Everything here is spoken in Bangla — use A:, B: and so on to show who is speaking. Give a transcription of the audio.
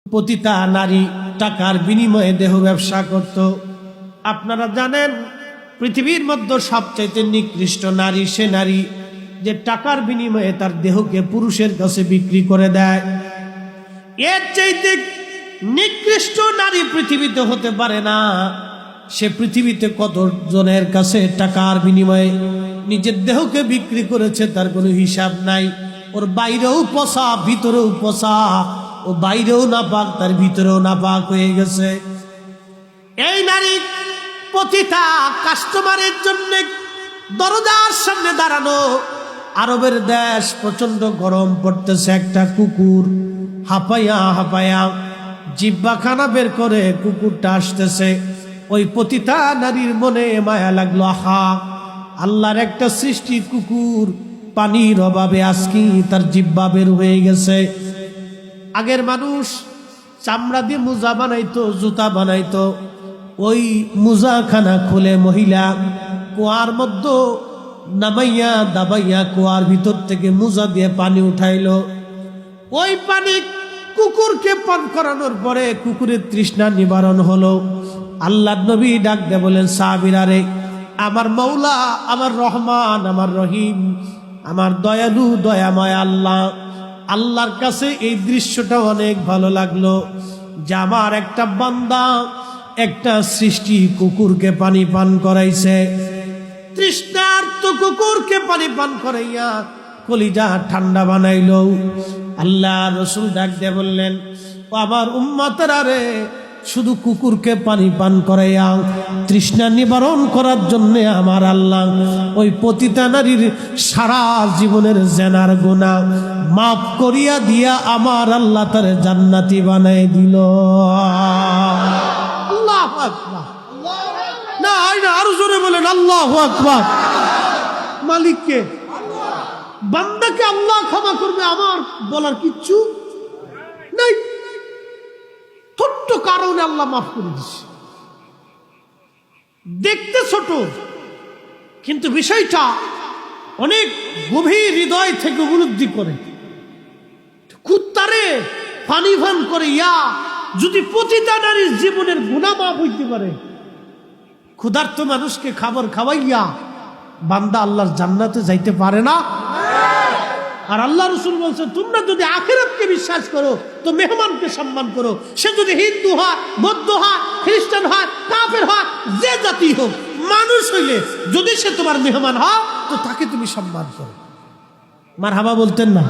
A: পতিতা নারী টাকার বিনিময়ে দেহ ব্যবসা করত। আপনারা জানেন পৃথিবীর মধ্যে সবচেয়ে নিকৃষ্ট নারী সে নারী যে টাকার বিনিময়ে তার দেহকে পুরুষের কাছে বিক্রি করে দেয়। এর চাইতে নিকৃষ্ট নারী পৃথিবীতে হতে পারে না। সে পৃথিবীতে কতজনের কাছে টাকার বিনিময়ে নিজের দেহকে বিক্রি করেছে তার কোনো হিসাব নাই। ওর বাইরেও পচা ভিতরেও পচা, ও বাইরেও নাপাক তার ভিতরেও নাপাক হয়ে গেছে। এই নারী পতিতা কাস্টমারের জন্য দরজার সামনে দাঁড়ানো। আরবের দেশ প্রচন্ড গরম পড়তেছে, একটা কুকুর হাঁপাইয়া হাঁপাইয়া জিহ্বাখানা বের করে কুকুরটা আসতেছে। ওই পতিতা নারীর মনে মায়া লাগলো, আহা আল্লাহর একটা সৃষ্টি কুকুর, পানির অভাবে আজকে তার জিহ্বা বের হয়ে গেছে। আগের মানুষ চামড়া দিয়ে মোজা বানাইতো, জুতা বানাইতো। ওই মোজাখানা খুলে মহিলা কুয়ার মধ্যে নামাইয়া দাবাইয়া কুয়ার ভিতর থেকে মোজা দিয়ে পানি উঠাইলো। ওই পানি কুকুরকে পান করানোর পরে কুকুরের তৃষ্ণা নিবারণ হলো। আল্লাহ নবী ডাক দে বলেন, সাহাবীরা রে, আমার মৌলা, আমার রহমান, আমার রহিম, আমার দয়ালু দয়াময় আল্লাহ, আল্লাহর কাছে এই দৃশ্যটা অনেক ভালো লাগলো যে আমার একটা বান্দা একটা সৃষ্টি কুকুরকে পানি পান করাইছে। তৃষ্ণার্ত কুকুরকে পানি পান করাইয়া কলিজা ঠান্ডা বানাইল। আল্লাহ রসুল ডাক দিয়ে বললেন, ও আমার উম্মতেরা রে, শুধু কুকুরকে পানি পান করাইয়া তৃষ্ণা নিবারণ করার জন্য আমার আল্লাহ ওই পতিতা নারীর সারা জীবনের জেনার গুনাহ মাফ করিয়া দিয়া আমার আল্লাহ তার জান্নাতি বানাই দিল। আল্লাহু আকবার। না আরো জোরে বলেন আল্লাহু আকবার। মালিককে, বান্দাকে আল্লাহ ক্ষমা করবে আমার বলার কিচ্ছু নাই। ছোট্ট কারণে আল্লাহ মাফ করে দিচ্ছে। দেখতে ছোট, কিন্তু বিষয়টা অনেক গভীর হৃদয় থেকে উপলব্ধি করে। কুত্তারে পানি পান করে ইয়া যদি পতিতা নারীর জীবনের গুনাহ মাফ হইতে পারে, ক্ষুধার্ত মানুষকে খাবার খাওয়াইয়া বান্দা আল্লাহর জান্নাতে যাইতে পারে না? আর আল্লাহ রসুল বলছে, তোমরা যদি আখিরাতকে বিশ্বাস করো তো মেহমানকে সম্মান করো। সে যদি হিন্দু হয়, বৌদ্ধ হয়, খ্রিস্টান হয়, কাফের হয়, যে জাতি হোক, মানুষ হইলে যদি সে তোমার মেহমান হয় তো তাকে তুমি সম্মান করো। মারহাবা বলতেন না?